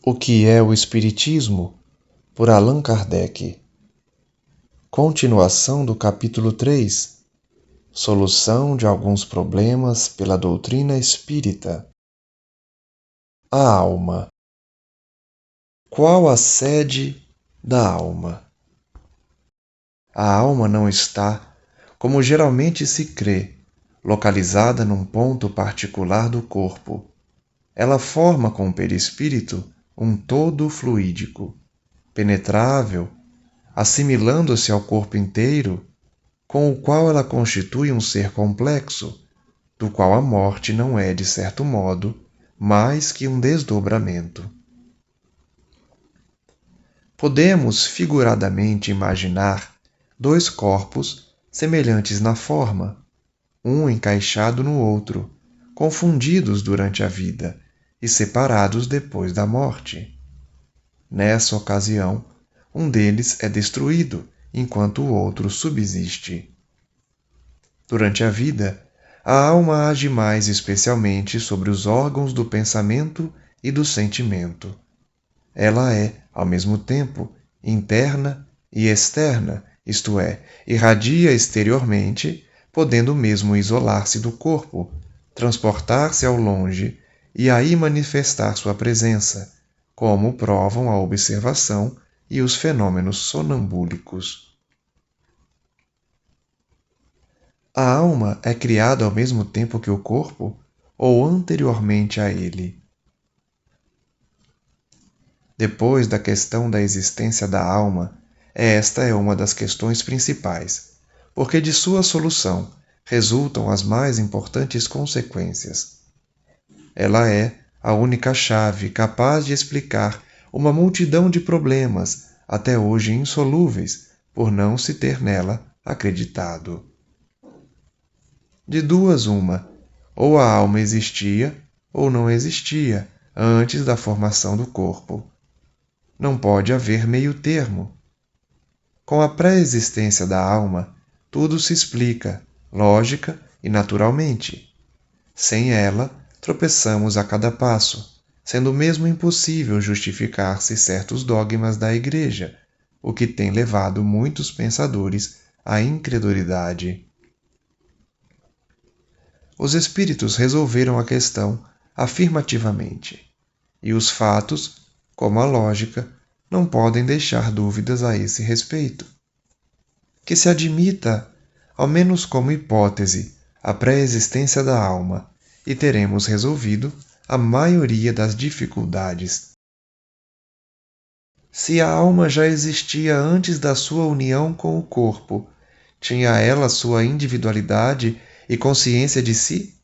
O que é o Espiritismo? Por Allan Kardec. Continuação do capítulo 3. Solução de alguns problemas pela doutrina espírita. A alma. Qual a sede da alma? A alma não está, como geralmente se crê, localizada num ponto particular do corpo. Ela forma com o perispírito um todo fluídico, penetrável, assimilando-se ao corpo inteiro, com o qual ela constitui um ser complexo, do qual a morte não é, de certo modo, mais que um desdobramento. Podemos figuradamente imaginar dois corpos semelhantes na forma, um encaixado no outro, confundidos durante a vida e separados depois da morte. Nessa ocasião, um deles é destruído, enquanto o outro subsiste. Durante a vida, a alma age mais especialmente sobre os órgãos do pensamento e do sentimento. Ela é, ao mesmo tempo, interna e externa, isto é, irradia exteriormente, podendo mesmo isolar-se do corpo, transportar-se ao longe e aí manifestar sua presença, como provam a observação e os fenômenos sonambúlicos. A alma é criada ao mesmo tempo que o corpo ou anteriormente a ele? Depois da questão da existência da alma, esta é uma das questões principais, porque de sua solução resultam as mais importantes consequências. Ela é a única chave capaz de explicar uma multidão de problemas até hoje insolúveis por não se ter nela acreditado. De duas uma, ou a alma existia ou não existia antes da formação do corpo. Não pode haver meio termo. Com a pré-existência da alma, tudo se explica, lógica e naturalmente. Sem ela, tropeçamos a cada passo, sendo mesmo impossível justificar-se certos dogmas da Igreja, o que tem levado muitos pensadores à incredulidade. Os espíritos resolveram a questão afirmativamente, e os fatos, como a lógica, não podem deixar dúvidas a esse respeito. Que se admita, ao menos como hipótese, a pré-existência da alma, e teremos resolvido a maioria das dificuldades. Se a alma já existia antes da sua união com o corpo, tinha ela sua individualidade e consciência de si?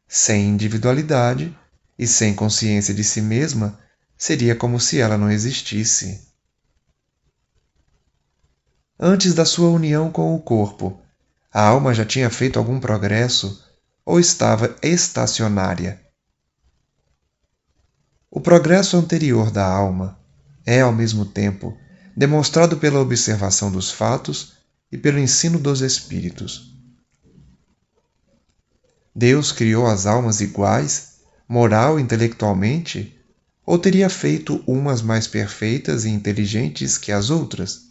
Sem individualidade e sem consciência de si mesma, seria como se ela não existisse. Antes da sua união com o corpo, a alma já tinha feito algum progresso ou estava estacionária? O progresso anterior da alma é, ao mesmo tempo, demonstrado pela observação dos fatos e pelo ensino dos espíritos. Deus criou as almas iguais, moral e intelectualmente, ou teria feito umas mais perfeitas e inteligentes que as outras?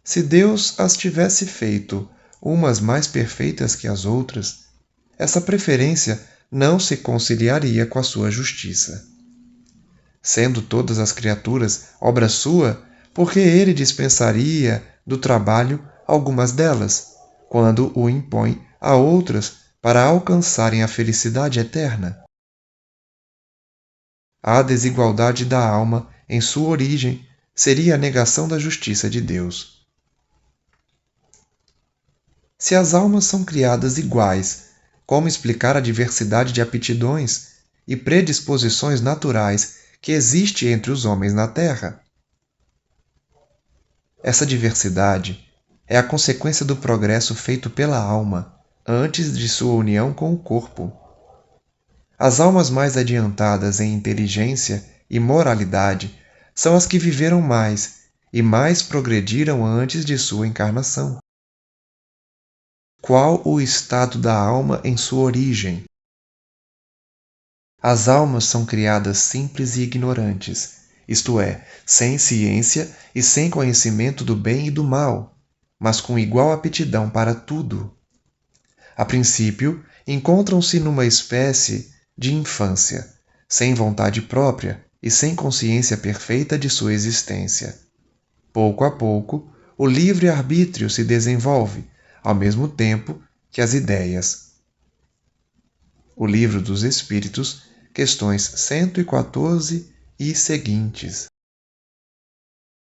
Se Deus as tivesse feito umas mais perfeitas que as outras, essa preferência não se conciliaria com a sua justiça. Sendo todas as criaturas obra sua, por que ele dispensaria do trabalho algumas delas, quando o impõe a outras para alcançarem a felicidade eterna? A desigualdade da alma, em sua origem, seria a negação da justiça de Deus. Se as almas são criadas iguais, como explicar a diversidade de aptidões e predisposições naturais que existe entre os homens na Terra? Essa diversidade é a consequência do progresso feito pela alma antes de sua união com o corpo. As almas mais adiantadas em inteligência e moralidade são as que viveram mais e mais progrediram antes de sua encarnação. Qual o estado da alma em sua origem? As almas são criadas simples e ignorantes, isto é, sem ciência e sem conhecimento do bem e do mal, mas com igual aptidão para tudo. A princípio, encontram-se numa espécie de infância, sem vontade própria e sem consciência perfeita de sua existência. Pouco a pouco, o livre-arbítrio se desenvolve, ao mesmo tempo que as ideias. O Livro dos Espíritos, questões 114 e seguintes.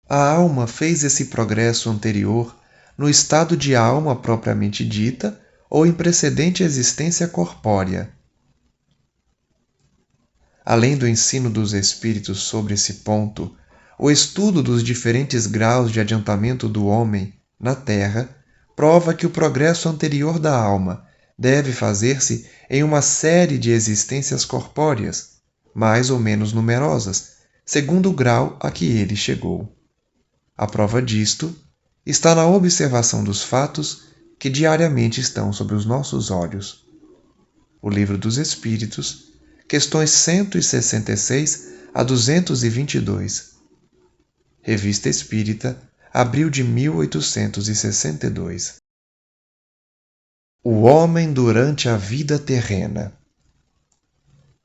A alma fez esse progresso anterior no estado de alma propriamente dita ou em precedente existência corpórea. Além do ensino dos espíritos sobre esse ponto, o estudo dos diferentes graus de adiantamento do homem na Terra prova que o progresso anterior da alma deve fazer-se em uma série de existências corpóreas, mais ou menos numerosas, segundo o grau a que ele chegou. A prova disto está na observação dos fatos que diariamente estão sob os nossos olhos. O Livro dos Espíritos, questões 166 a 222. Revista Espírita, abril de 1862. O homem durante a vida terrena.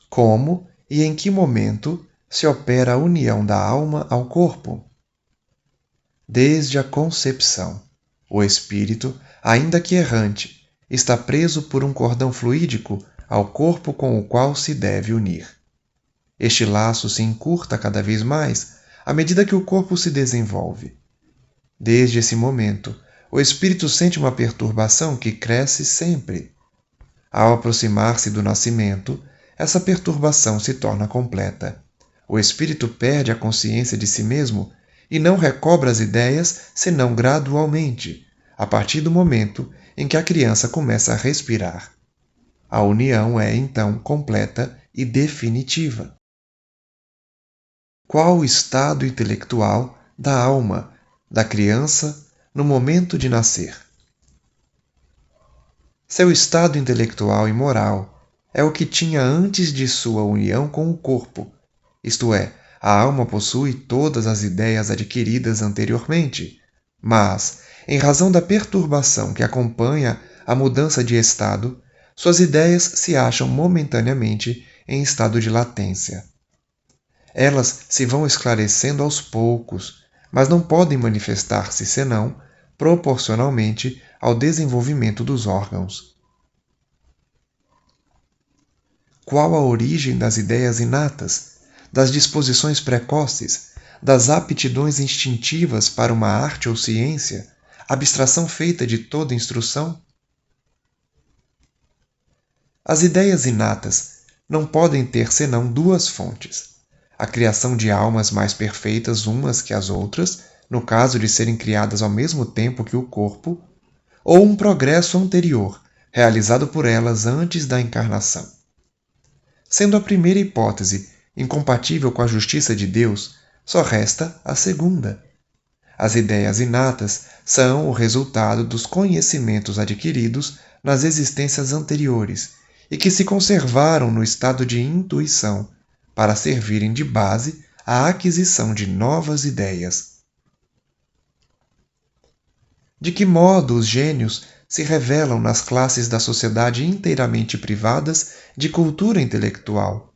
Como e em que momento se opera a união da alma ao corpo? Desde a concepção, o espírito, ainda que errante, está preso por um cordão fluídico ao corpo com o qual se deve unir. Este laço se encurta cada vez mais à medida que o corpo se desenvolve. Desde esse momento, o espírito sente uma perturbação que cresce sempre. Ao aproximar-se do nascimento, essa perturbação se torna completa. O espírito perde a consciência de si mesmo e não recobra as ideias senão gradualmente, a partir do momento em que a criança começa a respirar. A união é, então, completa e definitiva. Qual o estado intelectual da alma da criança no momento de nascer? Seu estado intelectual e moral é o que tinha antes de sua união com o corpo, isto é, a alma possui todas as ideias adquiridas anteriormente, mas, em razão da perturbação que acompanha a mudança de estado, suas ideias se acham momentaneamente em estado de latência. Elas se vão esclarecendo aos poucos, mas não podem manifestar-se senão proporcionalmente ao desenvolvimento dos órgãos. Qual a origem das ideias inatas, das disposições precoces, das aptidões instintivas para uma arte ou ciência, abstração feita de toda instrução? As ideias inatas não podem ter senão duas fontes: a criação de almas mais perfeitas umas que as outras, no caso de serem criadas ao mesmo tempo que o corpo, ou um progresso anterior, realizado por elas antes da encarnação. Sendo a primeira hipótese incompatível com a justiça de Deus, só resta a segunda. As ideias inatas são o resultado dos conhecimentos adquiridos nas existências anteriores e que se conservaram no estado de intuição para servirem de base à aquisição de novas ideias. De que modo os gênios se revelam nas classes da sociedade inteiramente privadas de cultura intelectual?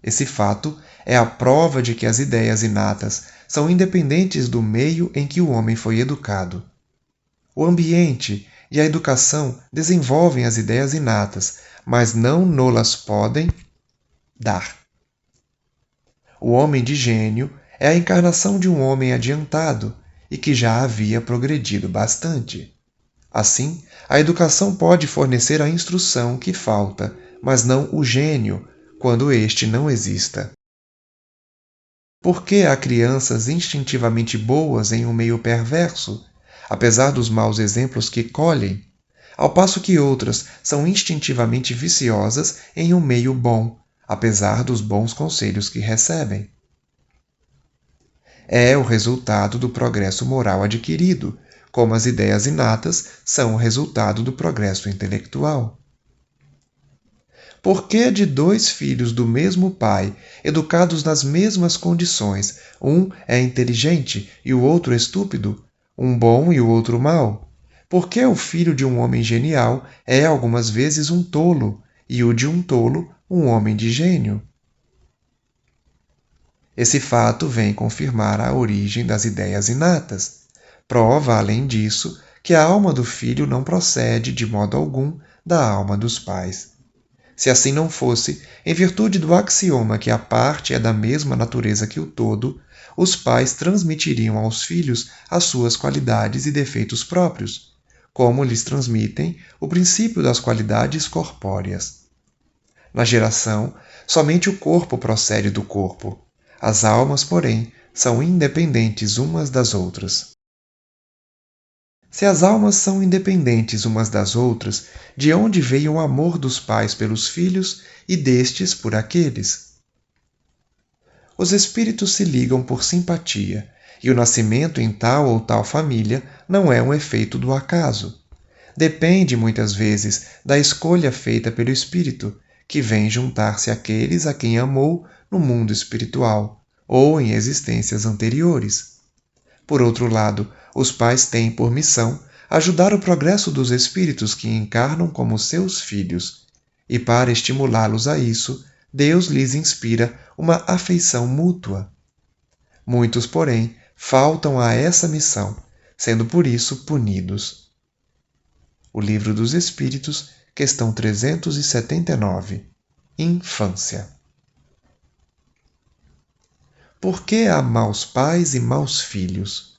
Esse fato é a prova de que as ideias inatas são independentes do meio em que o homem foi educado. O ambiente e a educação desenvolvem as ideias inatas, mas não nolas podem dar. O homem de gênio é a encarnação de um homem adiantado e que já havia progredido bastante. Assim, a educação pode fornecer a instrução que falta, mas não o gênio, quando este não exista. Por que há crianças instintivamente boas em um meio perverso, apesar dos maus exemplos que colhem, ao passo que outras são instintivamente viciosas em um meio bom, apesar dos bons conselhos que recebem? É o resultado do progresso moral adquirido, como as ideias inatas são o resultado do progresso intelectual. Por que de dois filhos do mesmo pai, educados nas mesmas condições, um é inteligente e o outro estúpido, um bom e o outro mau? Por que o filho de um homem genial é algumas vezes um tolo, e o de um tolo um homem de gênio? Esse fato vem confirmar a origem das ideias inatas. Prova, além disso, que a alma do filho não procede de modo algum da alma dos pais. Se assim não fosse, em virtude do axioma que a parte é da mesma natureza que o todo, os pais transmitiriam aos filhos as suas qualidades e defeitos próprios, como lhes transmitem o princípio das qualidades corpóreas. Na geração, somente o corpo procede do corpo. As almas, porém, são independentes umas das outras. Se as almas são independentes umas das outras, de onde veio o amor dos pais pelos filhos e destes por aqueles? Os espíritos se ligam por simpatia, e o nascimento em tal ou tal família não é um efeito do acaso. Depende, muitas vezes, da escolha feita pelo espírito, que vem juntar-se àqueles a quem amou no mundo espiritual ou em existências anteriores. Por outro lado, os pais têm por missão ajudar o progresso dos espíritos que encarnam como seus filhos, e para estimulá-los a isso, Deus lhes inspira uma afeição mútua. Muitos, porém, faltam a essa missão, sendo por isso punidos. O Livro dos Espíritos, questão 379. Infância. Por que há maus pais e maus filhos?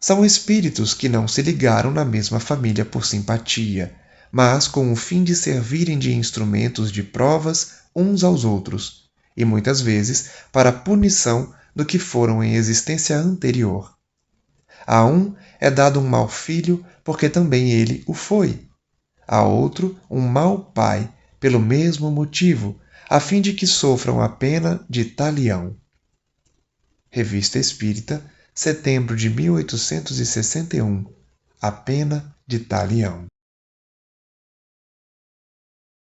São espíritos que não se ligaram na mesma família por simpatia, mas com o fim de servirem de instrumentos de provas uns aos outros, e muitas vezes para a punição do que foram em existência anterior. A um é dado um mau filho, porque também ele o foi. A outro, um mau pai, pelo mesmo motivo, a fim de que sofram a pena de talião. Revista Espírita, setembro de 1861. A pena de talião.